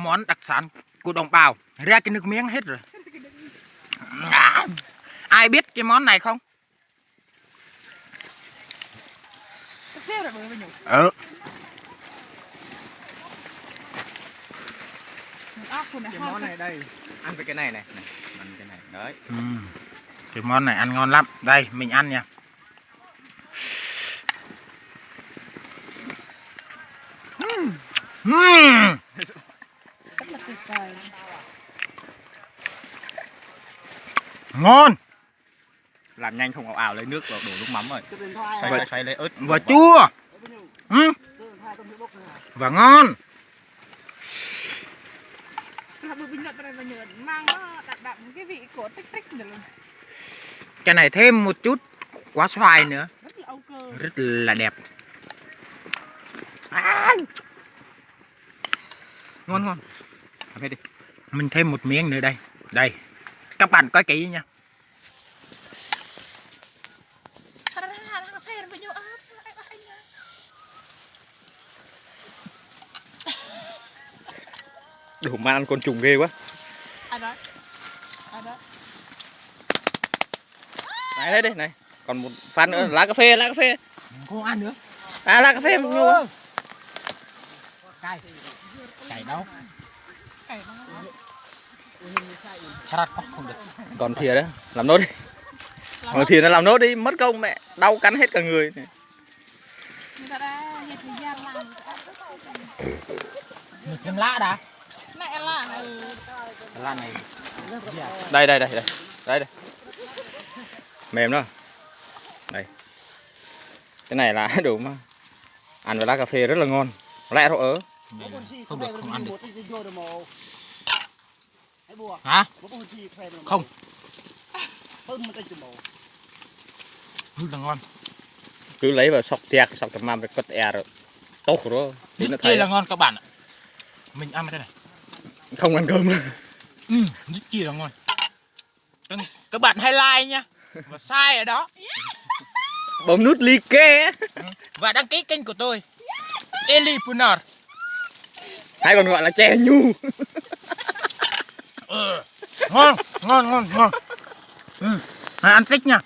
Món đặc sản của đồng bào ra cái nước miếng hết rồi. Ai biết cái món này không? Ừ. Cái món này đây, ăn với cái này này, ăn cái này đấy. Cái món này ăn ngon lắm. Đây mình ăn nha. Ngon. Làm nhanh không ảo ảo lấy nước vào đổ nước mắm rồi. Xoay lấy ớt. Và chua. Và ngon. Cái này thêm một chút quả xoài nữa. Rất là đẹp. Ngon ngon. Làm hết đi. Mình thêm một miếng nữa đây. Đây. Các bạn coi kỹ nha. Đủ mà ăn con trùng ghê quá. Này đây đây này. Còn một phát nữa lá cà phê, lá cà phê. Không ăn nữa. À lá cà phê nhiều. Cay. Cay đâu? Sát quá không được. Còn thìa đó, làm nốt đi. Còn thìa nó làm nốt đi, mất công mẹ, đau cắn hết cả người. Mình thêm lá đã. Lá này. Đây đây đây đây. Đây đây. Mềm đó. Đây. Cái này là đủ mà. Ăn với lá cà phê rất là ngon. Lẹ thôi ớ. Không được, không ăn được. Hả? Không. Rất là ngon. Cứ lấy vào sọc tẹt, sọc tầm mầm rồi cất e rồi. Tốt rồi. Rất chi là ngon các bạn ạ. Mình ăn cái này. Không ăn cơm nữa. Rất chi là ngon. Các bạn hãy like nha. Và sai ở đó. Bấm nút like. Và đăng ký kênh của tôi. Eli Punar. Hay còn gọi là chè nhu. Ngon, ngon, ngon, ngon. Ăn tích nha.